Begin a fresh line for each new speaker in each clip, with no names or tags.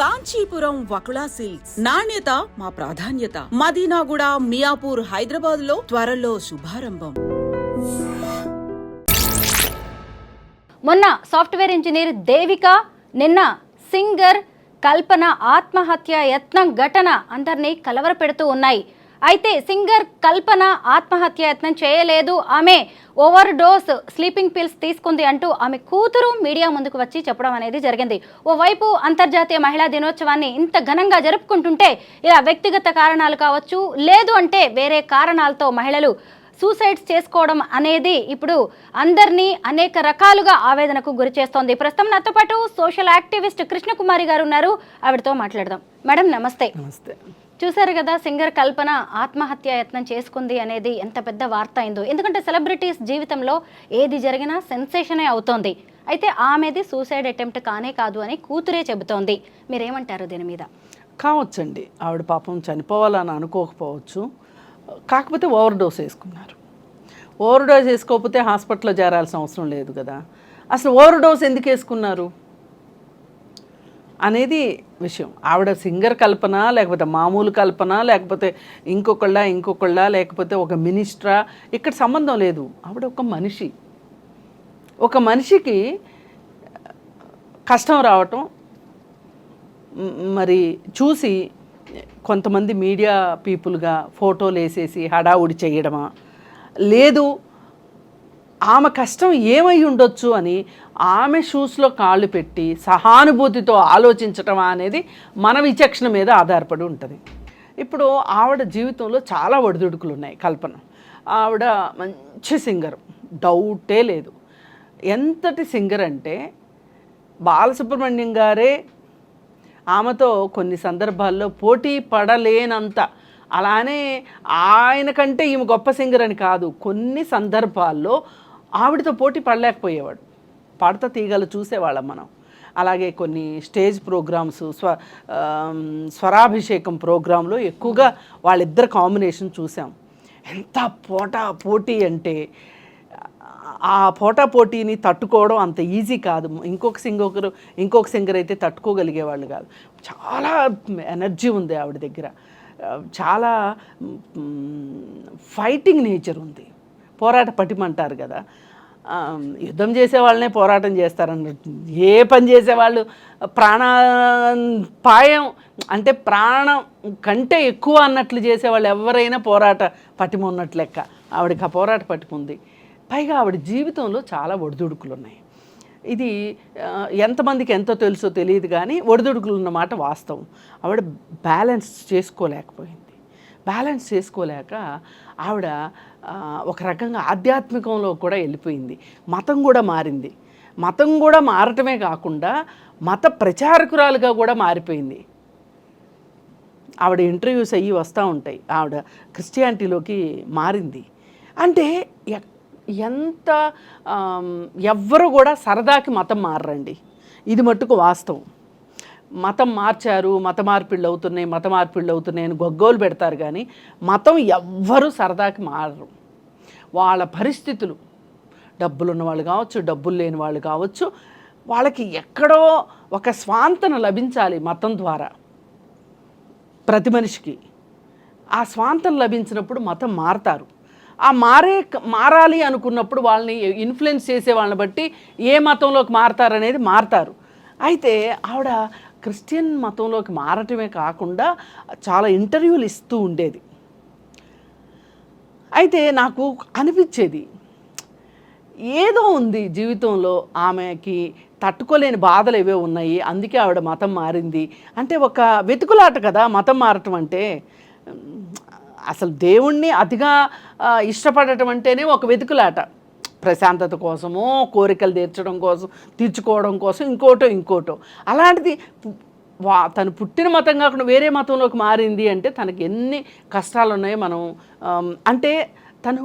Kanchipuram Vakula silks నాణ్యత మా ప్రాధాన్యత. మదీనాగూడ, మియాపూర్, హైదరాబాద్ లో త్వరలో శుభారంభం.
మొన్న సాఫ్ట్వేర్ ఇంజనీర్ దేవిక, నిన్న సింగర్ కల్పన ఆత్మహత్య యత్నం ఘటన అందరినీ కలవరపెడుతూ ఉన్నాయి. అయితే సింగర్ కల్పన ఆత్మహత్య యత్నం చేయలేదు, ఆమె ఓవర్ డోస్ స్లీపింగ్ పిల్స్ తీసుకుంది అంటూ ఆమె కూతురు మీడియా ముందుకు వచ్చి చెప్పడం అనేది జరిగింది. ఓవైపు అంతర్జాతీయ మహిళా దినోత్సవాన్ని ఇంత ఘనంగా జరుపుకుంటుంటే ఇలా వ్యక్తిగత కారణాలు కావచ్చు, లేదు అంటే వేరే కారణాలతో మహిళలు సూసైడ్స్ చేసుకోవడం అనేది ఇప్పుడు అందరినీ అనేక రకాలుగా ఆవేదనకు గురి చేస్తోంది. ప్రస్తుతం నాతో పాటు సోషల్ యాక్టివిస్ట్ కృష్ణకుమారి గారు ఉన్నారు, ఆవిడతో మాట్లాడదాం. మేడం నమస్తే.
నమస్తే.
చూసారు కదా, సింగర్ కల్పన ఆత్మహత్య యత్నం చేసుకుంది అనేది ఎంత పెద్ద వార్త అయిందో. ఎందుకంటే సెలబ్రిటీస్ జీవితంలో ఏది జరిగినా సెన్సేషనే అవుతోంది. అయితే ఆమెది సూసైడ్ అటెంప్ట్ కానే కాదు అని కూతురే చెబుతోంది. మీరేమంటారు దీని మీద?
కావచ్చండి, ఆవిడ పాపం చనిపోవాలని అనుకోకపోవచ్చు, కాకపోతే ఓవర్ డోస్ వేసుకున్నారు. ఓవర్ డోస్ వేసుకోకపోతే హాస్పిటల్లో చేరాల్సిన అవసరం లేదు కదా. అసలు ఓవర్ డోస్ ఎందుకు వేసుకున్నారు అనేది విషయం. ఆవిడ సింగర్ కల్పన, లేకపోతే మామూలు కల్పన, లేకపోతే ఇంకొకళ్ళ లేకపోతే ఒక మినిస్టరా, ఇక్కడ సంబంధం లేదు. ఆవిడ ఒక మనిషి. ఒక మనిషికి కష్టం రావటం మరి చూసి కొంతమంది మీడియా పీపుల్గా ఫోటోలు వేసేసి హడావుడి చేయడమా, లేదు ఆమె కష్టం ఏమై ఉండొచ్చు అని ఆమె షూస్లో కాళ్ళు పెట్టి సహానుభూతితో ఆలోచించటమా అనేది మన విచక్షణ మీద ఆధారపడి ఉంటుంది. ఇప్పుడు ఆవిడ జీవితంలో చాలా ఒడిదుడుకులు ఉన్నాయి. కల్పన ఆవిడ మంచి సింగర్, డౌటే లేదు. ఎంతటి సింగర్ అంటే బాలసుబ్రహ్మణ్యం గారే ఆమెతో కొన్ని సందర్భాల్లో పోటీ పడలేనంత, అలానే ఆయన కంటే ఈమె గొప్ప సింగర్ అని కాదు, కొన్ని సందర్భాల్లో ఆవిడతో పోటీ పడలేకపోయేవాడు. పాడతా తీగలు చూసేవాళ్ళం మనం. అలాగే కొన్ని స్టేజ్ ప్రోగ్రామ్స్, స్వరాభిషేకం ప్రోగ్రాంలో ఎక్కువగా వాళ్ళిద్దరు కాంబినేషన్ చూసాం. ఎంత పోటీ అంటే ఆ పోటీని తట్టుకోవడం అంత ఈజీ కాదు. ఇంకొక సింగర్ అయితే తట్టుకోగలిగేవాళ్ళు కాదు. చాలా ఎనర్జీ ఉంది ఆవిడ దగ్గర, చాలా ఫైటింగ్ నేచర్ ఉంది, పోరాట పటిమంటారు కదా. యుద్ధం చేసేవాళ్ళనే పోరాటం చేస్తారన్నట్టు, ఏ పని చేసేవాళ్ళు ప్రాణాపాయం అంటే ప్రాణం కంటే ఎక్కువ అన్నట్లు చేసేవాళ్ళు ఎవరైనా పోరాట పటిమ ఉన్నట్లు లెక్క. ఆవిడకి ఆ పోరాట పటిమ ఉంది. పైగా ఆవిడ జీవితంలో చాలా ఒడిదుడుకులు ఉన్నాయి. ఇది ఎంతమందికి ఎంతో తెలుసో తెలియదు కానీ ఒడిదుడుకులు ఉన్నమాట వాస్తవం. ఆవిడ బ్యాలెన్స్ చేసుకోలేక ఆవిడ ఒక రకంగా ఆధ్యాత్మికంలో కూడా వెళ్ళిపోయింది. మతం కూడా మారింది. మతం కూడా మారటమే కాకుండా మత ప్రచారకురాలుగా కూడా మారిపోయింది. ఆవిడ ఇంటర్వ్యూస్ అయ్యి వస్తూ ఉంటాయి. ఆవిడ క్రిస్టియానిటీలోకి మారింది. అంటే ఎంత ఎవ్వరు కూడా సరదాకి మతం మారరండి, ఇది మట్టుకు వాస్తవం. మతం మార్చారు, మత మార్పిళ్ళు అవుతున్నాయి అని గొగ్గోలు పెడతారు కానీ మతం ఎవ్వరూ సరదాకి మారరు. వాళ్ళ పరిస్థితులు, డబ్బులున్న వాళ్ళు కావచ్చు, డబ్బులు లేని వాళ్ళు కావచ్చు, వాళ్ళకి ఎక్కడో ఒక స్వాంతన లభించాలి మతం ద్వారా ప్రతి మనిషికి. ఆ స్వాంతన లభించినప్పుడు మతం మారతారు. ఆ మారాలి అనుకున్నప్పుడు వాళ్ళని ఇన్ఫ్లుయెన్స్ చేసే వాళ్ళని బట్టి ఏ మతంలోకి మారతారనేది మారతారు. అయితే ఆవిడ క్రిస్టియన్ మతంలోకి మారటమే కాకుండా చాలా ఇంటర్వ్యూలు ఇస్తూ ఉండేది. అయితే నాకు అనిపించేది, ఏదో ఉంది జీవితంలో, ఆమెకి తట్టుకోలేని బాధలు ఏవో ఉన్నాయి, అందుకే ఆవిడ మతం మారింది అంటే ఒక వెతుకులాట కదా మతం మారటం అంటే. అసలు దేవుణ్ణి అతిగా ఇష్టపడటం అంటేనే ఒక వెతుకులాట. ప్రశాంతత కోసమో, కోరికలు తీర్చుకోవడం కోసం ఇంకోటో. అలాంటిది తను పుట్టిన మతం కాకుండా వేరే మతంలోకి మారింది అంటే తనకి ఎన్ని కష్టాలు ఉన్నాయో మనం అంటే తను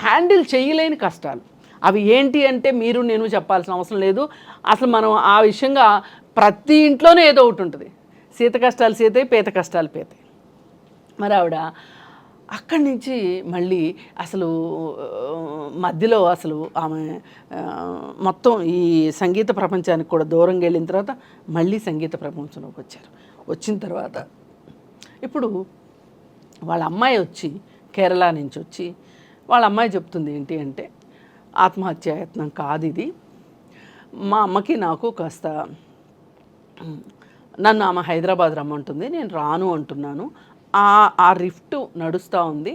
హ్యాండిల్ చేయలేని కష్టాలు అవి ఏంటి అంటే మీరు నేను చెప్పాల్సిన అవసరం లేదు. అసలు మనం ఆ విషయంగా ప్రతి ఇంట్లోనే ఏదో ఒకటి ఉంటుంది. సీత కష్టాలు సీతయి, పేత కష్టాలు పేతాయి. మరి ఆవిడ అక్కడి నుంచి మళ్ళీ అసలు మధ్యలో అసలు ఆమె మొత్తం ఈ సంగీత ప్రపంచానికి కూడా దూరంగా వెళ్ళిన తర్వాత మళ్ళీ సంగీత ప్రపంచంలోకి వచ్చారు. వచ్చిన తర్వాత ఇప్పుడు వాళ్ళ అమ్మాయి వచ్చి కేరళ నుంచి వచ్చి వాళ్ళ అమ్మాయి చెప్తుంది ఏంటి అంటే, ఆత్మహత్యాయత్నం కాదు ఇది, మా అమ్మకి నాకు కాస్త నన్ను ఆమె హైదరాబాద్ రమ్మంటుంది, నేను రాను అంటున్నాను, ఆ రిఫ్ట్ నడుస్తూ ఉంది,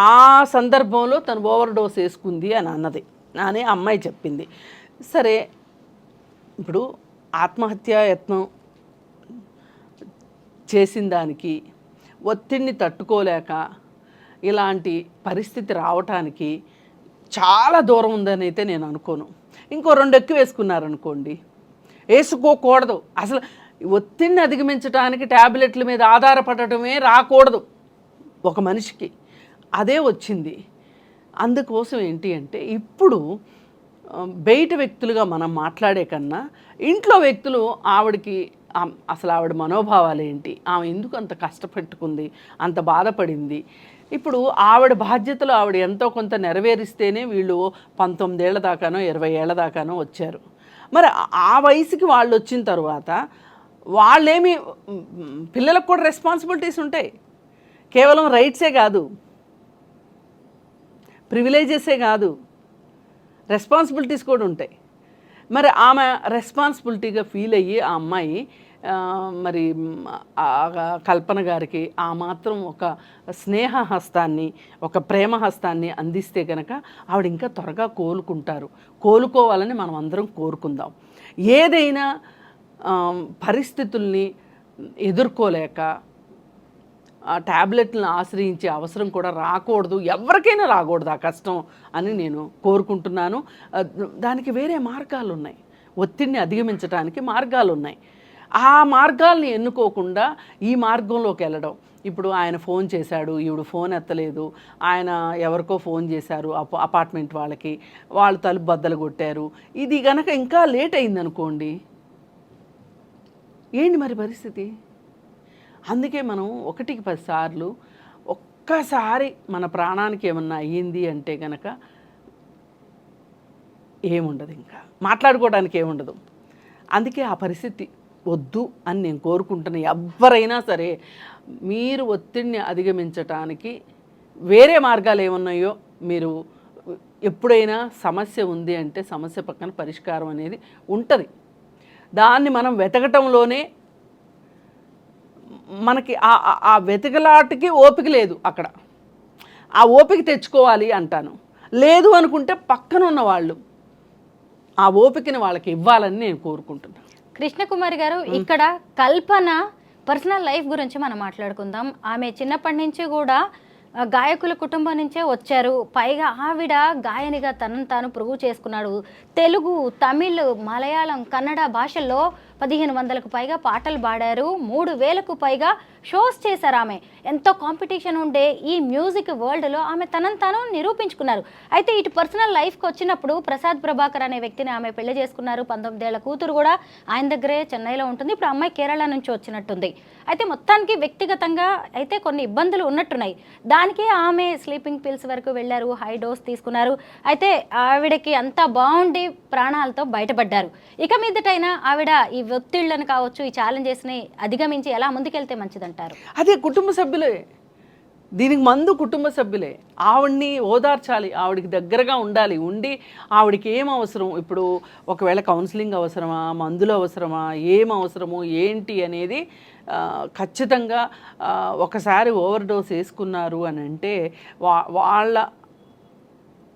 ఆ సందర్భంలో తను ఓవర్ డోస్ వేసుకుంది అని అన్నది అని అమ్మాయి చెప్పింది. సరే, ఇప్పుడు ఆత్మహత్యాయత్నం చేసిన దానికి ఒత్తిడిని తట్టుకోలేక ఇలాంటి పరిస్థితి రావటానికి చాలా దూరం ఉందని అయితే నేను అనుకోను. ఇంకో 2 ఎక్కువ వేసుకున్నారనుకోండి, వేసుకోకూడదు అసలు. ఒత్తిడిని అధిగమించడానికి ట్యాబ్లెట్ల మీద ఆధారపడటమే రాకూడదు ఒక మనిషికి, అదే వచ్చింది. అందుకోసం ఏంటి అంటే, ఇప్పుడు బయట వ్యక్తులుగా మనం మాట్లాడే కన్నా ఇంట్లో వ్యక్తులు ఆవిడకి అసలు ఆవిడ మనోభావాలు ఏంటి, ఆమె ఎందుకు అంత కష్టపెట్టుకుంది, అంత బాధపడింది, ఇప్పుడు ఆవిడ బాధ్యతలు ఆవిడ ఎంతో కొంత నెరవేరిస్తేనే వీళ్ళు 19 ఏళ్ల దాకానో 20 ఏళ్ల దాకానో వచ్చారు. మరి ఆ వయసుకి వాళ్ళు వచ్చిన తర్వాత వాళ్ళేమి, పిల్లలకు కూడా రెస్పాన్సిబిలిటీస్ ఉంటాయి, కేవలం రైట్సే కాదు, ప్రివిలేజెసే కాదు, రెస్పాన్సిబిలిటీస్ కూడా ఉంటాయి. మరి ఆమె రెస్పాన్సిబిలిటీగా ఫీల్ అయ్యి ఆ అమ్మాయి మరి కల్పన గారికి ఆ మాత్రం ఒక స్నేహ హస్తాన్ని, ఒక ప్రేమ హస్తాన్ని అందిస్తే కనుక ఆవిడ ఇంకా త్వరగా కోలుకోవాలని మనం అందరం కోరుకుందాం. ఏదైనా పరిస్థితుల్ని ఎదుర్కోలేక ఆ ట్యాబ్లెట్లను ఆశ్రయించే అవసరం కూడా రాకూడదు, ఎవరికైనా రాకూడదు ఆ కష్టం అని నేను కోరుకుంటున్నాను. దానికి వేరే మార్గాలు ఉన్నాయి, ఒత్తిడిని అధిగమించడానికి మార్గాలు ఉన్నాయి. ఆ మార్గాల్ని ఎన్నుకోకుండా ఈ మార్గంలోకి వెళ్ళడం. ఇప్పుడు ఆయన ఫోన్ చేశాడు, ఈవిడ ఫోన్ ఎత్తలేదు, ఆయన ఎవరికో ఫోన్ చేశారు అపార్ట్మెంట్ వాళ్ళకి, వాళ్ళు తలుపు బద్దలు కొట్టారు, ఇది గనక ఇంకా లేట్ అయిందనుకోండి, ఏంటి మరి పరిస్థితి? అందుకే మనం 1కి 10 సార్లు ఒక్కసారి మన ప్రాణానికి ఏమన్నా అయ్యింది అంటే కనుక ఏముండదు, ఇంకా మాట్లాడుకోవడానికి ఏముండదు. అందుకే ఆ పరిస్థితి వద్దు అని నేను కోరుకుంటున్నా. ఎవరైనా సరే మీరు ఒత్తిడిని అధిగమించటానికి వేరే మార్గాలు ఏమున్నాయో, మీరు ఎప్పుడైనా సమస్య ఉంది అంటే సమస్య పక్కన పరిష్కారం అనేది ఉంటుంది. దాన్ని మనం వెతకటంలోనే మనకి ఆ వెతకలాటికి ఓపిక లేదు. అక్కడ ఆ ఓపిక తెచ్చుకోవాలి అంటాను. లేదు అనుకుంటే పక్కన ఉన్న వాళ్ళు ఆ ఓపికని వాళ్ళకి ఇవ్వాలని నేను కోరుకుంటున్నాను.
కృష్ణకుమారి గారు, ఇక్కడ కల్పన పర్సనల్ లైఫ్ గురించి మనం మాట్లాడుకుందాం. ఆమె చిన్నప్పటి నుంచి కూడా గాయకుల కుటుంబం నుంచే వచ్చారు. పైగా ఆవిడ గాయనిగా తనను తాను ప్రూవ్ చేసుకున్నాడు. తెలుగు, తమిళ్, మలయాళం, కన్నడ భాషల్లో 1500కు పైగా పాటలు పాడారు. 3000కు పైగా షోస్ చేశారు. ఆమె ఎంతో కాంపిటీషన్ ఉండే ఈ మ్యూజిక్ వరల్డ్లో ఆమె తనను తాను నిరూపించుకున్నారు. అయితే ఇటు పర్సనల్ లైఫ్కి వచ్చినప్పుడు ప్రసాద్ ప్రభాకర్ అనే వ్యక్తిని ఆమె పెళ్లి చేసుకున్నారు. 19 ఏళ్ల కూతురు కూడా ఆయన దగ్గరే చెన్నైలో ఉంటుంది. ఇప్పుడు అమ్మాయి కేరళ నుంచి వచ్చినట్టుంది. అయితే మొత్తానికి వ్యక్తిగతంగా అయితే కొన్ని ఇబ్బందులు ఉన్నట్టున్నాయి. దానికి ఆమె స్లీపింగ్ పిల్స్ వరకు వెళ్ళారు, హై డోస్ తీసుకున్నారు. అయితే ఆవిడకి అంతా బాగుండి ప్రాణాలతో బయటపడ్డారు. ఇక మీదటైనా ఆవిడ ఈ ఒత్తిళ్లను కావచ్చు, ఈ ఛాలెంజెస్ని అధిగమించి ఎలా ముందుకెళ్తే మంచిదంటారు?
అదే కుటుంబ సభ్యులే, దీనికి మందు కుటుంబ సభ్యులే. ఆవిడ్ని ఓదార్చాలి, ఆవిడికి దగ్గరగా ఉండాలి, ఉండి ఆవిడికి ఏం అవసరం, ఇప్పుడు ఒకవేళ కౌన్సిలింగ్ అవసరమా, మందులు అవసరమా, ఏం అవసరమో ఏంటి అనేది ఖచ్చితంగా ఒకసారి ఓవర్ డోస్ వేసుకున్నారు అని అంటే వాళ్ళ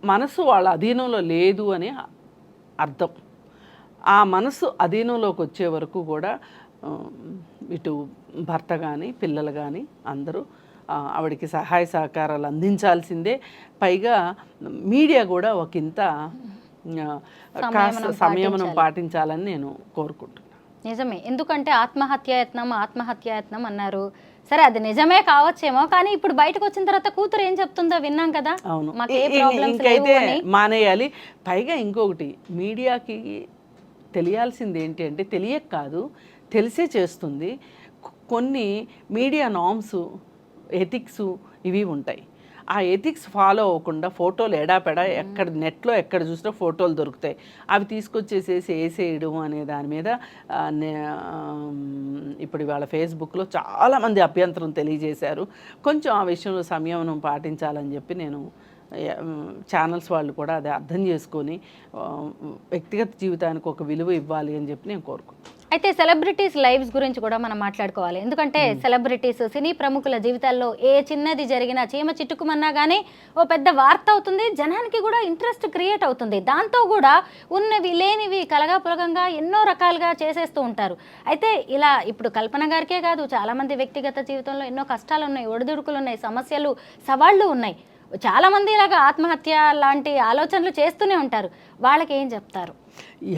మనసు వాళ్ళ అధీనంలో లేదు అని అర్థం. ఆ మనసు అధీనంలోకి వచ్చే వరకు కూడా ఇటు భర్త కానీ పిల్లలు కానీ అందరూ ఆవిడకి సహాయ సహకారాలు అందించాల్సిందే. పైగా మీడియా కూడా ఒకంత సంయమనం పాటించాలని నేను కోరుకుంటున్నాను.
నిజమే, ఎందుకంటే ఆత్మహత్యాయత్నం అన్నారు. సరే, అది నిజమే కావచ్చేమో, కానీ ఇప్పుడు బయటకు వచ్చిన తర్వాత కూతురు ఏం చెప్తుందో విన్నాం కదా.
అవును, ఇంకైతే మానేయాలి. పైగా ఇంకొకటి, మీడియాకి తెలియాల్సింది ఏంటి అంటే, తెలియక కాదు తెలిసే చేస్తుంది. కొన్ని మీడియా నామ్స్ ఎథిక్స్ ఇవి ఉంటాయి. ఆ ఎథిక్స్ ఫాలో అవ్వకుండా ఫోటోలు ఎడాపెడా ఎక్కడ నెట్లో ఎక్కడ చూసినా ఫోటోలు దొరుకుతాయి, అవి తీసుకొచ్చేసేసి వేసేయడం అనే దాని మీద ఇప్పుడు ఇవాళ ఫేస్బుక్లో చాలామంది అభ్యంతరం తెలియజేశారు. కొంచెం ఆ విషయంలో సంయమనం పాటించాలని చెప్పి నేను ఛానల్స్ వాళ్ళు కూడా అది అర్థం చేసుకొని వ్యక్తిగత జీవితానికి ఒక విలువ ఇవ్వాలి అని చెప్పి నేను కోరుకుంటున్నాను.
అయితే సెలబ్రిటీస్ లైవ్స్ గురించి కూడా మనం మాట్లాడుకోవాలి. ఎందుకంటే సెలబ్రిటీస్, సినీ ప్రముఖుల జీవితాల్లో ఏ చిన్నది జరిగినా, చీమ చిట్టుకుమన్నా కానీ ఓ పెద్ద వార్త అవుతుంది, జనానికి కూడా ఇంట్రెస్ట్ క్రియేట్ అవుతుంది. దాంతో కూడా ఉన్నవి లేనివి కలగాపులగంగా ఎన్నో రకాలుగా చేసేస్తూ ఉంటారు. అయితే ఇలా ఇప్పుడు కల్పన గారికే కాదు, చాలామంది వ్యక్తిగత జీవితంలో ఎన్నో కష్టాలు ఉన్నాయి, ఒడిదుడుకులు ఉన్నాయి, సమస్యలు, సవాళ్ళు ఉన్నాయి. చాలామంది ఇలాగా ఆత్మహత్య లాంటి ఆలోచనలు చేస్తూనే ఉంటారు. వాళ్ళకి ఏం చెప్తారు?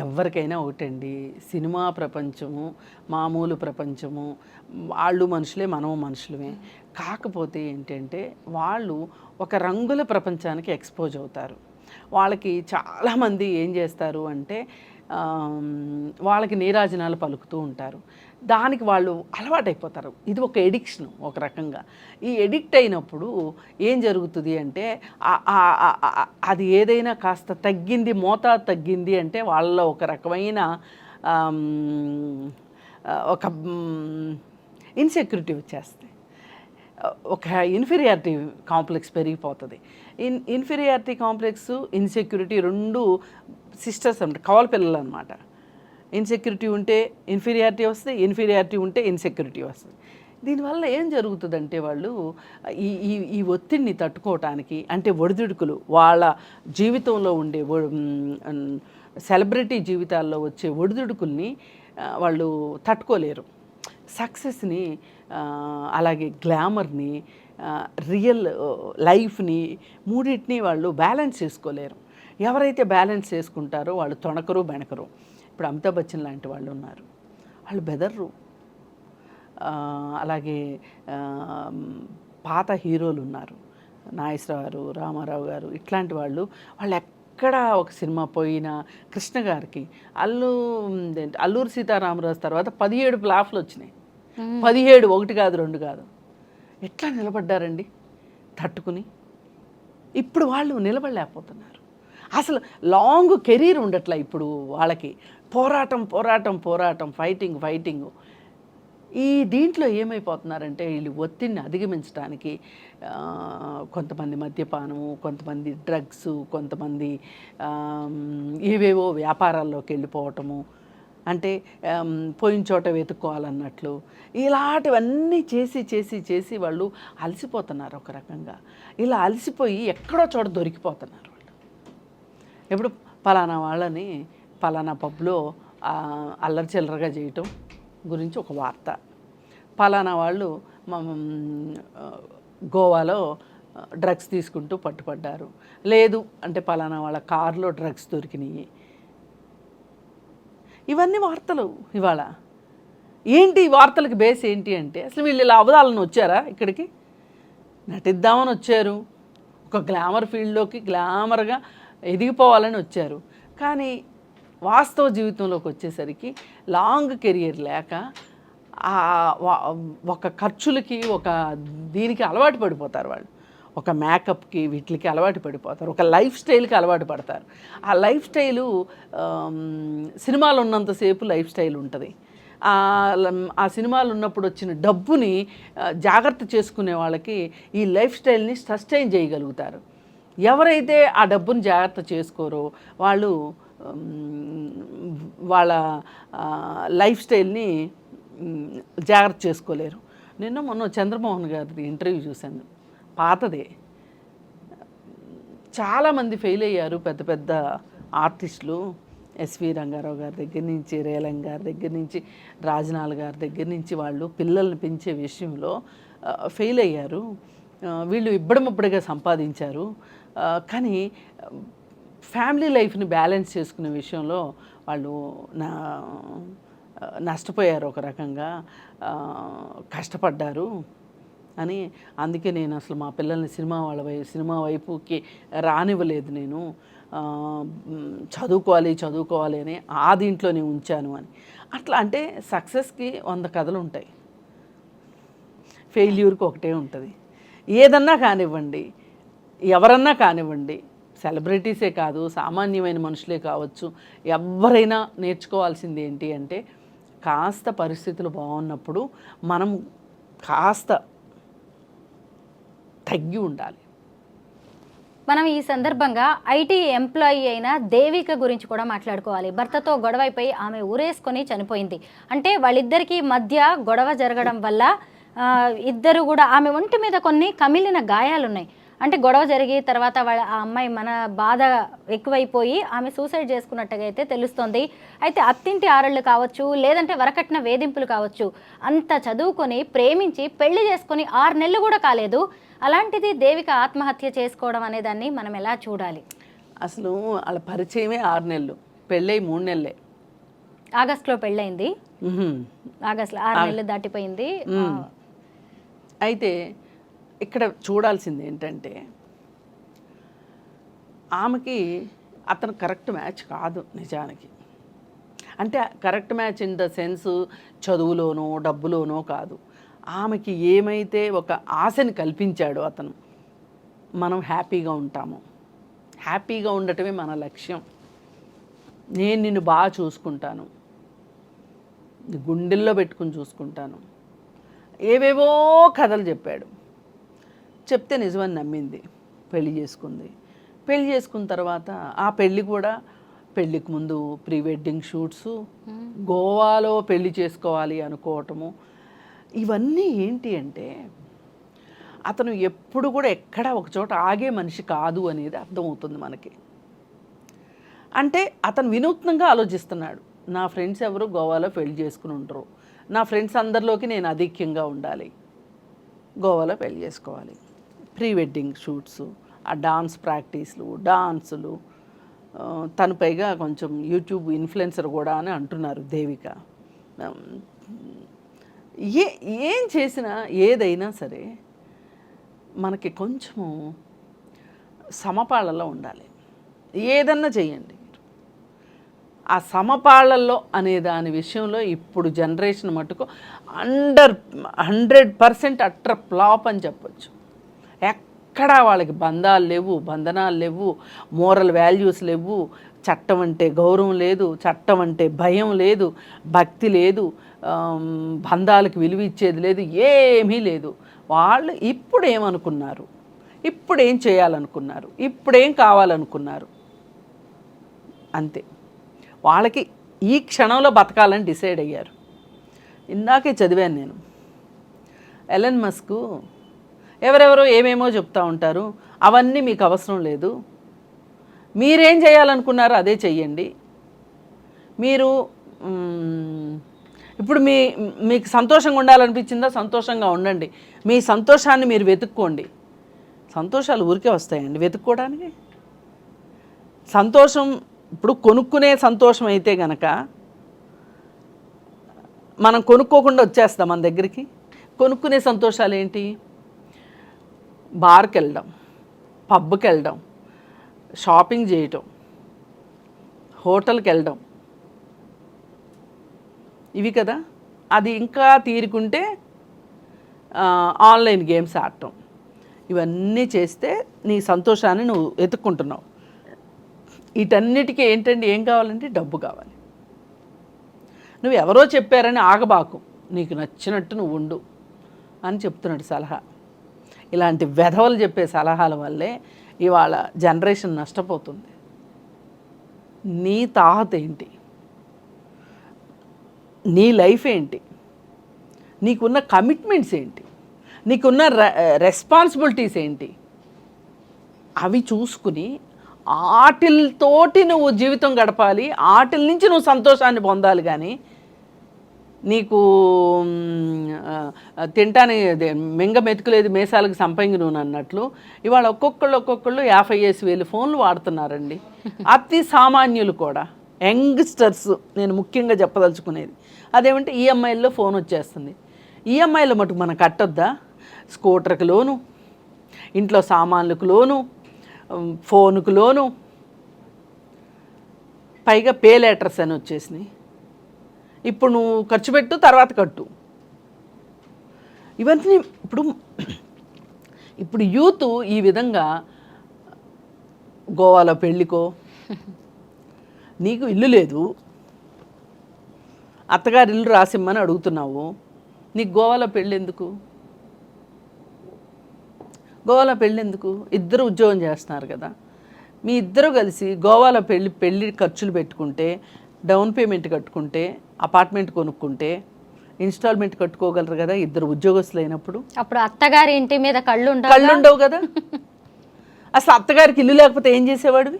ఎవరికైనా ఒకటండి, సినిమా ప్రపంచము మామూలు ప్రపంచము, వాళ్ళు మనుషులే, మనము మనుషులమే. కాకపోతే ఏంటంటే వాళ్ళు ఒక రంగుల ప్రపంచానికి ఎక్స్పోజ్ అవుతారు. వాళ్ళకి చాలామంది ఏం చేస్తారు అంటే వాళ్ళకి నీరాజనాలు పలుకుతూ ఉంటారు. దానికి వాళ్ళు అలవాటైపోతారు. ఇది ఒక ఎడిక్షన్ ఒక రకంగా. ఈ ఎడిక్ట్ అయినప్పుడు ఏం జరుగుతుంది అంటే అది ఏదైనా కాస్త తగ్గింది, మోతాదు తగ్గింది అంటే వాళ్ళలో ఒక రకమైన ఒక ఇన్సెక్యూరిటీ వచ్చేస్తుంది, ఒక ఇన్ఫీరియారిటీ కాంప్లెక్స్ పెరిగిపోతుంది. ఇన్ఫీరియారిటీ కాంప్లెక్స్, ఇన్సెక్యూరిటీ రెండు సిస్టర్స్ అన్నమాట, కవల పిల్లలు అనమాట. ఇన్సెక్యూరిటీ ఉంటే ఇన్ఫీరియారిటీ వస్తుంది, ఇన్ఫీరియారిటీ ఉంటే ఇన్సెక్యూరిటీ వస్తుంది. దీనివల్ల ఏం జరుగుతుందంటే వాళ్ళు ఈ ఒత్తిడిని తట్టుకోవటానికి, అంటే ఒడిదుడుకులు, వాళ్ళ జీవితంలో ఉండే సెలబ్రిటీ జీవితాల్లో వచ్చే ఒడిదుడుకుల్ని వాళ్ళు తట్టుకోలేరు. సక్సెస్ని, అలాగే గ్లామర్ని, రియల్ లైఫ్ని, మూడింటిని వాళ్ళు బ్యాలెన్స్ చేసుకోలేరు. ఎవరైతే బ్యాలెన్స్ చేసుకుంటారో వాళ్ళు తొణకరు బెణకరు. ఇప్పుడు అమితాబ్ బచ్చన్ లాంటి వాళ్ళు ఉన్నారు, వాళ్ళు బెదర్రు. అలాగే పాత హీరోలు ఉన్నారు, నాగేశ్వరరావు గారు, రామారావు గారు, ఇట్లాంటి వాళ్ళు ఎక్కడ ఒక సినిమా పోయినా, కృష్ణ గారికి అల్లూరి సీతారామరాజు తర్వాత 17 ఫ్లాప్లు వచ్చినాయి. 17, 1 కాదు 2 కాదు. ఎట్లా నిలబడ్డారండి తట్టుకుని? ఇప్పుడు వాళ్ళు నిలబడలేకపోతున్నారు. అసలు లాంగ్ కెరీర్ ఉండట్లా ఇప్పుడు వాళ్ళకి. పోరాటం పోరాటం పోరాటం, ఫైటింగ్ ఫైటింగ్. ఈ దీంట్లో ఏమైపోతున్నారంటే వీళ్ళు ఒత్తిడిని అధిగమించడానికి కొంతమంది మద్యపానము, కొంతమంది డ్రగ్స్, కొంతమంది ఏవేవో వ్యాపారాల్లోకి వెళ్ళిపోవటము, అంటే పోయిన చోట వెతుక్కోవాలన్నట్లు, ఇలాంటివన్నీ చేసి చేసి చేసి వాళ్ళు అలసిపోతున్నారు ఒక రకంగా. ఇలా అలసిపోయి ఎక్కడో చోట దొరికిపోతున్నారు వాళ్ళు. ఇప్పుడు పలానా వాళ్ళని పలానా పబ్లో అల్లరి చిల్లరగా చేయటం గురించి ఒక వార్త, పలానా వాళ్ళు గోవాలో డ్రగ్స్ తీసుకుంటూ పట్టుపడ్డారు, లేదు అంటే పలానా వాళ్ళ కారులో డ్రగ్స్ దొరికినాయి. ఇవన్నీ వార్తలు ఇవాళ. ఏంటి ఈ వార్తలకు బేస్ ఏంటి అంటే, అసలు వీళ్ళు ఇలా అవదాలను వచ్చారా ఇక్కడికి? నటిద్దామని వచ్చారు, ఒక గ్లామర్ ఫీల్డ్లోకి గ్లామర్గా ఎదిగిపోవాలని వచ్చారు. కానీ వాస్తవ జీవితంలోకి వచ్చేసరికి లాంగ్ కెరియర్ లేక ఒక ఖర్చులకి, ఒక దీనికి అలవాటు పడిపోతారు వాళ్ళు. ఒక మేకప్కి వీటికి అలవాటు పడిపోతారు, ఒక లైఫ్ స్టైల్కి అలవాటు పడతారు. ఆ లైఫ్ స్టైలు సినిమాలు ఉన్నంతసేపు లైఫ్ స్టైల్ ఉంటుంది. ఆ సినిమాలు ఉన్నప్పుడు వచ్చిన డబ్బుని జాగ్రత్త చేసుకునే వాళ్ళకి ఈ లైఫ్ స్టైల్ని సస్టైన్ చేయగలుగుతారు. ఎవరైతే ఆ డబ్బుని జాగ్రత్త చేసుకోరో వాళ్ళు వాళ్ళ లైఫ్ స్టైల్ని జాగ్రత్త చేసుకోలేరు. మొన్న చంద్రమోహన్ గారి ఇంటర్వ్యూ చూశాను, పాతదే. చాలామంది ఫెయిల్ అయ్యారు, పెద్ద పెద్ద ఆర్టిస్టులు. ఎస్వి రంగారావు గారి దగ్గర నుంచి, రేలం గారి దగ్గర నుంచి, రాజనాల్ గారి దగ్గర నుంచి వాళ్ళు పిల్లల్ని పెంచే విషయంలో ఫెయిల్ అయ్యారు. వీళ్ళు ఇబ్బడముబ్బడిగా సంపాదించారు, కానీ ఫ్యామిలీ లైఫ్ని బ్యాలెన్స్ చేసుకునే విషయంలో వాళ్ళు నష్టపోయారు, ఒక రకంగా కష్టపడ్డారు అని. అందుకే నేను అసలు మా పిల్లల్ని సినిమా వైపుకి రానివ్వలేదు. నేను చదువుకోవాలి అని ఆ దీంట్లోనే ఉంచాను అని. అట్లా అంటే సక్సెస్కి 100 కథలు ఉంటాయి. ఫెయిల్యూర్కి ఒకటే ఉంటుంది. ఏదన్నా కానివ్వండి, ఎవరన్నా కానివ్వండి, సెలబ్రిటీసే కాదు, సామాన్యమైన మనుషులే కావచ్చు, ఎవరైనా నేర్చుకోవాల్సింది ఏంటి అంటే కాస్త పరిస్థితులు బాగున్నప్పుడు మనం కాస్త తగ్గి ఉండాలి.
మనం ఈ సందర్భంగా ఐటీ ఎంప్లాయీ అయిన దేవిక గురించి కూడా మాట్లాడుకోవాలి. భర్తతో గొడవైపోయి ఆమె ఊరేసుకొని చనిపోయింది. అంటే వాళ్ళిద్దరికీ మధ్య గొడవ జరగడం వల్ల ఇద్దరు కూడా ఆమె ఒంటి మీద కొన్ని కమిలిన గాయాలున్నాయి. అంటే గొడవ జరిగి తర్వాత ఆ అమ్మాయి మన బాధ ఎక్కువైపోయి ఆమె సూసైడ్ చేసుకున్నట్టుగా అయితే తెలుస్తోంది. అయితే అత్తింటి ఆరళ్ళు కావచ్చు, లేదంటే వరకట్న వేధింపులు కావచ్చు, అంత చదువుకొని ప్రేమించి పెళ్లి చేసుకొని 6 నెలలు కూడా కాలేదు. అలాంటిది దేవిక ఆత్మహత్య చేసుకోవడం అనే దాన్ని మనం ఎలా చూడాలి?
అసలు వాళ్ళ పరిచయమే 6 నెలలు, పెళ్ళై 3 నెలలే.
ఆగస్టులో పెళ్ళయింది, ఆగస్టులో 6 నెలలు దాటిపోయింది.
అయితే ఇక్కడ చూడాల్సింది ఏంటంటే ఆమెకి అతను కరెక్ట్ మ్యాచ్ కాదు నిజానికి. అంటే correct match in the sense చదువులోనో డబ్బులోనో కాదు. ఆమెకి ఏమైతే ఒక ఆశని కల్పించాడో అతను, మనం హ్యాపీగా ఉంటాము, హ్యాపీగా ఉండటమే మన లక్ష్యం, నేను నిన్ను బాగా చూసుకుంటాను, గుండెల్లో పెట్టుకుని చూసుకుంటాను, ఏవేవో కథలు చెప్పాడు. చెప్తే నిజమని నమ్మింది, పెళ్లి చేసుకుంది. పెళ్లి చేసుకున్న తర్వాత ఆ పెళ్ళి కూడా పెళ్ళికి ముందు ప్రీ వెడ్డింగ్ షూట్స్, గోవాలో పెళ్లి చేసుకోవాలి అనుకోవటము, ఇవన్నీ ఏంటి అంటే అతను ఎప్పుడు కూడా ఎక్కడ ఒకచోట ఆగే మనిషి కాదు అనేది అర్థమవుతుంది మనకి. అంటే అతను వినూత్నంగా ఆలోచిస్తున్నాడు. నా ఫ్రెండ్స్ ఎవరు గోవాలో పెళ్లి చేసుకుని ఉంటారు, నా ఫ్రెండ్స్ అందరిలోకి నేను అధిక్యంగా ఉండాలి, గోవాలో పెళ్లి చేసుకోవాలి, ప్రీ వెడ్డింగ్ షూట్స్, ఆ డాన్స్ ప్రాక్టీస్లు, డాన్సులు, తను పైగా కొంచెం యూట్యూబ్ ఇన్ఫ్లుయెన్సర్ కూడా అని అంటున్నారు దేవిక. ఏం చేసినా ఏదైనా సరే మనకి కొంచెము సమపాళ్ళలో ఉండాలి. ఏదన్నా చేయండి, ఆ సమపాళ్ళల్లో అనే దాని విషయంలో ఇప్పుడు జనరేషన్ మటుకు 100% అట్టర్ ఫ్లాప్ అని చెప్పొచ్చు. ఎక్కడా వాళ్ళకి బంధాలు లేవు, బంధనాలు లేవు, మోరల్ వాల్యూస్ లేవు, చట్టం అంటే గౌరవం లేదు, చట్టం అంటే భయం లేదు, భక్తి లేదు, బంధాలకు విలువ ఇచ్చేది లేదు, ఏమీ లేదు. వాళ్ళు ఇప్పుడు ఏమనుకున్నారు, ఇప్పుడు ఏం చేయాలనుకున్నారు, ఇప్పుడేం కావాలనుకున్నారు, అంతే. వాళ్ళకి ఈ క్షణంలో బతకాలని డిసైడ్ అయ్యారు. ఇందాకే చదివాను నేను, ఎలన్ మస్క్ ఎవరెవరో ఏమేమో చెప్తూ ఉంటారు, అవన్నీ మీకు అవసరం లేదు, మీరేం చేయాలనుకున్నారో అదే చెయ్యండి. మీరు ఇప్పుడు మీకు సంతోషంగా ఉండాలనిపించిందా, సంతోషంగా ఉండండి, మీ సంతోషాన్ని మీరు వెతుక్కోండి. సంతోషాలు ఊరికే వస్తాయండి వెతుక్కోవడానికి? సంతోషం ఇప్పుడు కొనుక్కునే సంతోషం అయితే గనక మనం కొనుక్కోకుండా వచ్చేస్తాం మన దగ్గరికి. కొనుక్కునే సంతోషాలు ఏంటి? బార్కి వెళ్ళడం, పబ్కి వెళ్ళడం, షాపింగ్ చేయటం, హోటల్కి వెళ్ళడం, ఇవి కదా. అది ఇంకా తీరుకుంటే ఆన్లైన్ గేమ్స్ ఆడటం, ఇవన్నీ చేస్తే నీ సంతోషాన్ని నువ్వు వెతుక్కుంటున్నావు. వీటన్నిటికీ ఏంటండి ఏం కావాలంటే డబ్బు కావాలి. నువ్వు ఎవరో చెప్పారని ఆగబాకు, నీకు నచ్చినట్టు నువ్వు ఉండు అని చెప్తున్నాడు సలహా. ఇలాంటి వెధవలు చెప్పే సలహాల వల్లే ఇవాళ జనరేషన్ నష్టపోతుంది. నీ తాహత ఏంటి, నీ లైఫ్ ఏంటి, నీకున్న కమిట్మెంట్స్ ఏంటి, నీకున్న రెస్పాన్సిబిలిటీస్ ఏంటి, అవి చూసుకుని ఆటిల్తోటి నువ్వు జీవితం గడపాలి, ఆటిల నుంచి నువ్వు సంతోషాన్ని పొందాలి. కానీ నీకు తింటానికి మింగ మెతుకులేదు మేసాలకు సంపంగి నూనె అన్నట్లు ఇవాళ ఒక్కొక్కళ్ళు 50,000 ఫోన్లు వాడుతున్నారండి. అతి సామాన్యులు కూడా, యంగ్స్టర్స్ నేను ముఖ్యంగా చెప్పదలుచుకునేది అదేమంటే ఈఎంఐల్లో ఫోన్ వచ్చేస్తుంది. ఈఎంఐలో మటుకు మనం కట్టొద్దా? స్కూటర్కి లోను, ఇంట్లో సామాన్లకు లోను, ఫోన్కు లోను, పైగా పే లెటర్స్ అని వచ్చేసినాయి. ఇప్పుడు నువ్వు ఖర్చు పెట్టు, తర్వాత కట్టు. ఇవన్నీ ఇప్పుడు యూత్ ఈ విధంగా గోవాలో పెళ్ళికో, నీకు ఇల్లు లేదు, అత్తగారి ఇల్లు రాసిమ్మని అడుగుతున్నావు, నీకు గోవాలో పెళ్ళి ఎందుకు? గోవాలో పెళ్ళి ఎందుకు? ఇద్దరు ఉద్యోగం చేస్తున్నారు కదా, మీ ఇద్దరు కలిసి గోవాలో పెళ్ళి ఖర్చులు పెట్టుకుంటే, డౌన్ పేమెంట్ కట్టుకుంటే, అపార్ట్మెంట్ కొనుక్కుంటే ఇన్స్టాల్మెంట్ కట్టుకోగలరు కదా ఇద్దరు ఉద్యోగస్తులు అయినప్పుడు.
అప్పుడు అత్తగారి ఇంటి మీద కళ్ళు
ఉండవు కదా. అసలు అత్తగారికి ఇల్లు లేకపోతే ఏం చేసేవాడివి?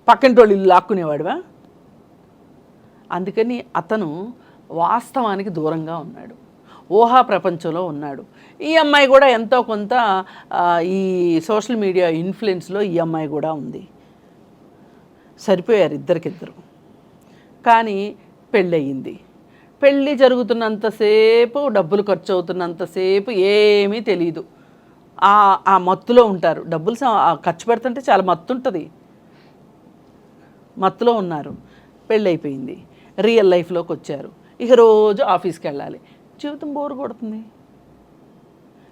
పక్కింటి వాళ్ళు ఇల్లు లాక్కునేవాడివా? అందుకని అతను వాస్తవానికి దూరంగా ఉన్నాడు, ఊహా ప్రపంచంలో ఉన్నాడు. ఈ అమ్మాయి కూడా ఎంతో కొంత ఈ సోషల్ మీడియా ఇన్ఫ్లుయెన్స్లో ఈ అమ్మాయి కూడా ఉంది. సరిపోయారు ఇద్దరికిద్దరు. కానీ పెళ్ళయింది. పెళ్ళి జరుగుతున్నంతసేపు, డబ్బులు ఖర్చు అవుతున్నంతసేపు ఏమీ తెలియదు. ఆ మత్తులో ఉంటారు. డబ్బులు ఖర్చు పెడుతుంటే చాలా మత్తు ఉంటుంది, మత్తులో ఉన్నారు. పెళ్ళైపోయింది, రియల్ లైఫ్లోకి వచ్చారు. ఇక రోజు ఆఫీస్కి వెళ్ళాలి. జీవితం బోరు కొడుతుంది,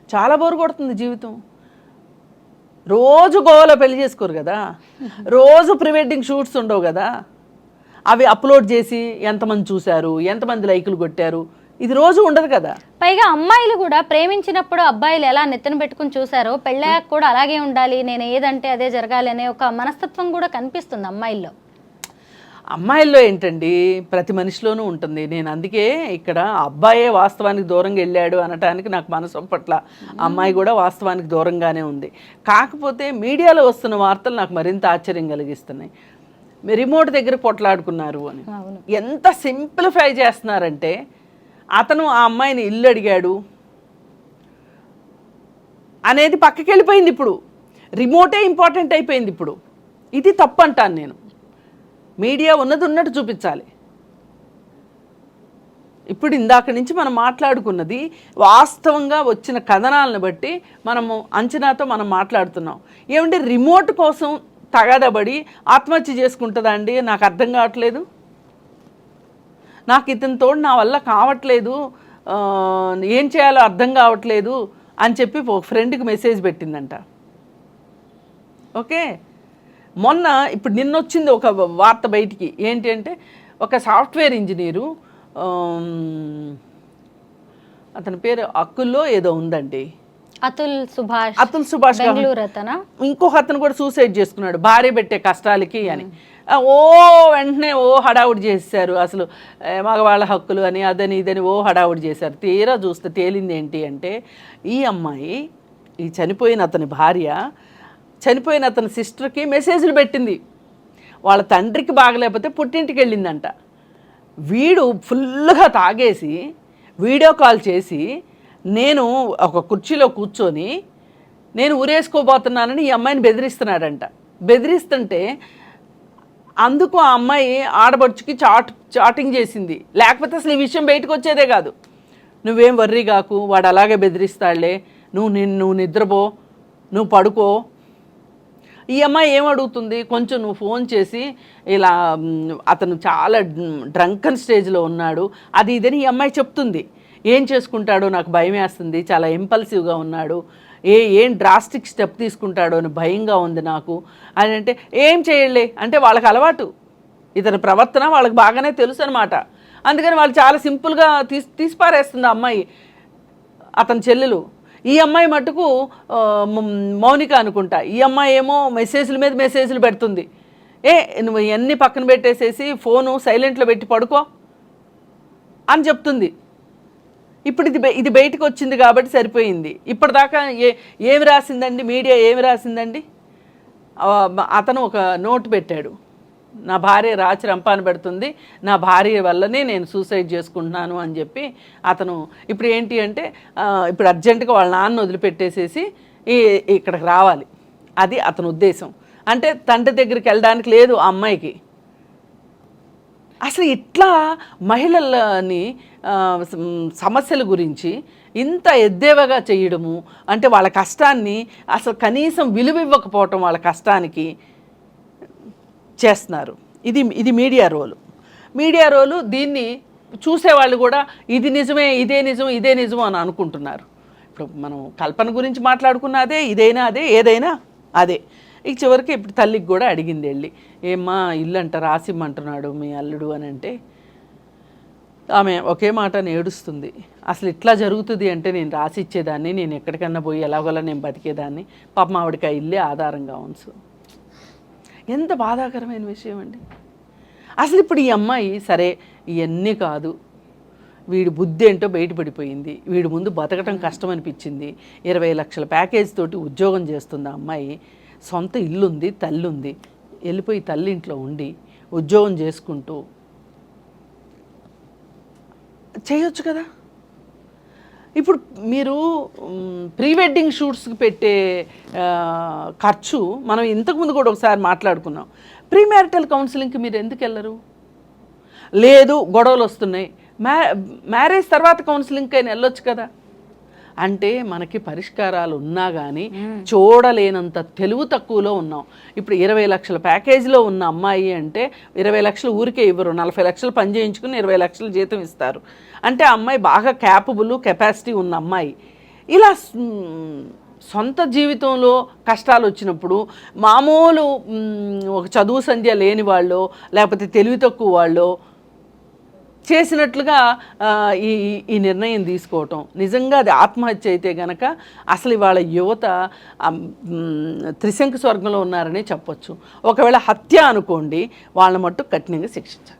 చాలా బోరు కొడుతుంది జీవితం. రోజు గోవాలో పెళ్లి చేసుకోరు కదా, రోజు ప్రీ వెడ్డింగ్ షూట్స్ ఉండవు కదా, అవి అప్లోడ్ చేసి ఎంతమంది చూశారు, ఎంతమంది లైకులు కొట్టారు, ఇది రోజు ఉండదు కదా.
పైగా అమ్మాయిలు కూడా ప్రేమించినప్పుడు అబ్బాయిలు ఎలా నెత్తన పెట్టుకుని చూసారో పెళ్ళాక కూడా అలాగే ఉండాలి, నేను ఏదంటే అదే జరగాలి అనే ఒక మనస్తత్వం కూడా కనిపిస్తుంది అమ్మాయిల్లో.
అమ్మాయిల్లో ఏంటండి, ప్రతి మనిషిలోనూ ఉంటుంది. నేను అందుకే ఇక్కడ అబ్బాయే వాస్తవానికి దూరంగా వెళ్ళాడు అనటానికి నాకు మనసు పట్ల, అమ్మాయి కూడా వాస్తవానికి దూరంగానే ఉంది. కాకపోతే మీడియాలో వస్తున్న వార్తలు నాకు మరింత ఆశ్చర్యం కలిగిస్తున్నాయి. రిమోట్ దగ్గర పొట్లాడుకున్నారు అని ఎంత సింప్లిఫై చేస్తున్నారంటే, అతను ఆ అమ్మాయిని ఇల్లు అడిగాడు అనేది పక్కకి వెళ్ళిపోయింది. ఇప్పుడు రిమోటే ఇంపార్టెంట్ అయిపోయింది. ఇప్పుడు ఇది తప్పు అంటాను నేను. మీడియా ఉన్నది ఉన్నట్టు చూపించాలి. ఇప్పుడు ఇందాక నుంచి మనం మాట్లాడుకున్నది వాస్తవంగా వచ్చిన కథనాలను బట్టి మనము అంచనాతో మనం మాట్లాడుతున్నాం. ఏమంటే రిమోట్ కోసం తగదబడి ఆత్మహత్య చేసుకుంటుందా అండి? నాకు అర్థం కావట్లేదు. నాకు ఇతని తోడు నా వల్ల కావట్లేదు, ఏం చేయాలో అర్థం కావట్లేదు అని చెప్పి ఒక ఫ్రెండ్కి మెసేజ్ పెట్టిందంట. ఓకే, మొన్న ఇప్పుడు నిన్నొచ్చింది ఒక వార్త బయటికి. ఏంటి అంటే, ఒక సాఫ్ట్వేర్ ఇంజనీరు, అతని పేరు అక్కుల్లో ఏదో ఉందండి, అతుల్ సుభాష్ ఇంకొక అతను కూడా సూసైడ్ చేసుకున్నాడు భార్య పెట్టే కష్టాలకి అని. వెంటనే హడావుడి చేశారు. అసలు మగవాళ్ళ హక్కులు అని అదని ఇదని హడావుడి చేశారు. తీరా చూస్తే తేలింది ఏంటి అంటే, ఈ అమ్మాయి ఈ చనిపోయిన అతని భార్య చనిపోయిన అతని సిస్టర్కి మెసేజ్లు పెట్టింది. వాళ్ళ తండ్రికి బాగలేకపోతే పుట్టింటికి వెళ్ళిందంట. వీడు ఫుల్గా తాగేసి వీడియో కాల్ చేసి, నేను ఒక కుర్చీలో కూర్చొని నేను ఊరేసుకోబోతున్నానని ఈ అమ్మాయిని బెదిరిస్తున్నాడంట. బెదిరిస్తుంటే అందుకు ఆ అమ్మాయి ఆడబడుచుకి చాటింగ్ చేసింది. లేకపోతే అసలు ఈ విషయం బయటకు వచ్చేదే కాదు. నువ్వేం వర్రీ కాకు, వాడు అలాగే బెదిరిస్తాడులే, నువ్వు నిద్రపో, నువ్వు పడుకో. ఈ అమ్మాయి ఏమడుగుతుంది, కొంచెం నువ్వు ఫోన్ చేసి ఇలా అతను చాలా డ్రంకన్ స్టేజ్లో ఉన్నాడు అది ఇదని ఈ అమ్మాయి చెప్తుంది. ఏం చేసుకుంటాడో నాకు భయం వేస్తుంది, చాలా ఇంపల్సివ్గా ఉన్నాడు, ఏం డ్రాస్టిక్ స్టెప్ తీసుకుంటాడో అని భయంగా ఉంది నాకు అని. అంటే ఏం చేయలే అంటే వాళ్ళకి అలవాటు, ఇతని ప్రవర్తన వాళ్ళకి బాగానే తెలుసు అనమాట. అందుకని వాళ్ళు చాలా సింపుల్గా తీసిపారేస్తుంది ఆ అమ్మాయి, అతని చెల్లెలు. ఈ అమ్మాయి మటుకు మౌనిక అనుకుంటా, ఈ అమ్మాయి ఏమో మెసేజ్ల మీద మెసేజ్లు పెడుతుంది. నువ్వు ఇవన్నీ పక్కన పెట్టేసేసి ఫోను సైలెంట్లో పెట్టి పడుకో అని చెప్తుంది. ఇప్పుడు ఇది బయటకు వచ్చింది కాబట్టి సరిపోయింది. ఇప్పటిదాకా ఏమి రాసిందండి మీడియా, ఏమి రాసిందండి? అతను ఒక నోటు పెట్టాడు, నా భార్య రాచి రంపాన పెడుతుంది, నా భార్య వల్లనే నేను సూసైడ్ చేసుకుంటున్నాను అని చెప్పి అతను. ఇప్పుడు ఏంటి అంటే, ఇప్పుడు అర్జెంటుగా వాళ్ళ నాన్న వదిలిపెట్టేసేసి ఇక్కడికి రావాలి, అది అతని ఉద్దేశం. అంటే తండ్రి దగ్గరికి వెళ్ళడానికి లేదు ఆ అమ్మాయికి. అసలు ఇట్లా మహిళలని సమస్యల గురించి ఇంత ఎద్దేవగా చేయడము అంటే, వాళ్ళ కష్టాన్ని అసలు కనీసం విలువ ఇవ్వకపోవటం వాళ్ళ కష్టానికి చేస్తున్నారు. ఇది మీడియా రోలు. దీన్ని చూసేవాళ్ళు కూడా ఇది నిజమే, ఇదే నిజం, ఇదే నిజం అని అనుకుంటున్నారు. ఇప్పుడు మనం కల్పన గురించి మాట్లాడుకున్న అదే, ఇదైనా అదే, ఏదైనా అదే. ఇక చివరికి ఇప్పుడు తల్లికి కూడా అడిగింది వెళ్ళి, ఏమ్మా ఇల్లు అంట రాసిమ్మంటున్నాడు మీ అల్లుడు అని అంటే ఆమె ఒకే మాట ఏడుస్తుంది. అసలు ఇట్లా జరుగుతుంది అంటే నేను రాసి ఇచ్చేదాన్ని, నేను ఎక్కడికన్నా పోయి ఎలాగోలా నేను బతికేదాన్ని, పాపం ఆవిడకి ఆ ఇల్లే ఆధారంగా ఉంచు. ఎంత బాధాకరమైన విషయం అండి. అసలు ఇప్పుడు ఈ అమ్మాయి సరే ఇవన్నీ కాదు, వీడి బుద్ధి ఏంటో బయటపడిపోయింది, వీడి ముందు బతకటం కష్టం అనిపించింది, 20 లక్షల ప్యాకేజ్ తోటి ఉద్యోగం చేస్తుంది ఆ అమ్మాయి, సొంత ఇల్లుంది, తల్లి ఉంది, వెళ్ళిపోయి తల్లి ఇంట్లో ఉండి ఉద్యోగం చేసుకుంటూ చేయొచ్చు కదా. ఇప్పుడు మీరు ప్రీ వెడ్డింగ్ షూట్స్కి పెట్టే ఖర్చు మనం ఇంతకుముందు కూడా ఒకసారి మాట్లాడుకున్నాం. ప్రీ మ్యారిటల్ కౌన్సిలింగ్కి మీరు ఎందుకు వెళ్ళరు? లేదు గొడవలు వస్తున్నాయి, మ్యారేజ్ తర్వాత కౌన్సిలింగ్కి అయినా వెళ్ళొచ్చు కదా. అంటే మనకి పరిష్కారాలు ఉన్నా కానీ చూడలేనంత తెలుగు తక్కువలో ఉన్నాం. ఇప్పుడు 20 లక్షల ప్యాకేజీలో ఉన్న అమ్మాయి అంటే 20 లక్షలు ఊరికే ఇవ్వరు, 40 లక్షలు పని చేయించుకుని 20 లక్షలు జీతం ఇస్తారు. అంటే ఆ అమ్మాయి బాగా క్యాపబుల్, కెపాసిటీ ఉన్న అమ్మాయి. ఇలా సొంత జీవితంలో కష్టాలు వచ్చినప్పుడు మామూలు ఒక చదువు సంధ్య లేని వాళ్ళు లేకపోతే తెలివి తక్కువ వాళ్ళు చేసినట్లుగా ఈ నిర్ణయం తీసుకోవటం నిజంగా అది ఆత్మహత్య అయితే గనక అసలు ఇవాళ యువత త్రిశంకు స్వర్గంలో ఉన్నారని చెప్పొచ్చు. ఒకవేళ హత్య అనుకోండి, వాళ్ళ మట్టు కఠినంగా శిక్షించాలి.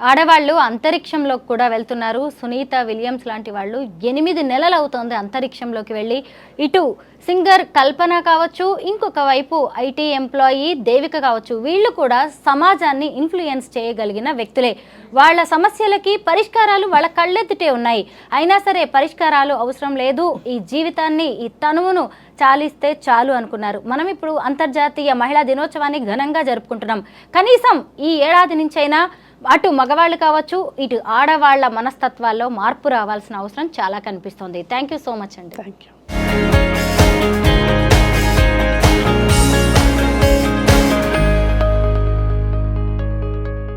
ఆడవాళ్ళు అంతరిక్షంలోకి కూడా వెళ్తున్నారు. సునీత విలియమ్స్ లాంటి వాళ్ళు 8 నెలలు అవుతోంది అంతరిక్షంలోకి వెళ్ళి. ఇటు సింగర్ కల్పన కావచ్చు, ఇంకొక వైపు ఐటీ ఎంప్లాయీ దేవిక కావచ్చు, వీళ్ళు కూడా సమాజాన్ని ఇన్ఫ్లుయెన్స్ చేయగలిగిన వ్యక్తులే. వాళ్ళ సమస్యలకి పరిష్కారాలు వాళ్ళ కళ్ళెత్తిటే ఉన్నాయి. అయినా సరే పరిష్కారాలు అవసరం లేదు, ఈ జీవితాన్ని, ఈ తనువును చాలిస్తే చాలు అనుకున్నారు. మనం ఇప్పుడు అంతర్జాతీయ మహిళా దినోత్సవాన్ని ఘనంగా జరుపుకుంటున్నాం. కనీసం ఈ ఏడాది నుంచైనా అటు మగవాళ్ళు కావచ్చు, ఇటు ఆడవాళ్ల మనస్తత్వాల్లో మార్పు రావాల్సిన అవసరం చాలా కనిపిస్తుంది. థ్యాంక్ యూ సో మచ్ అండి.
Thank you.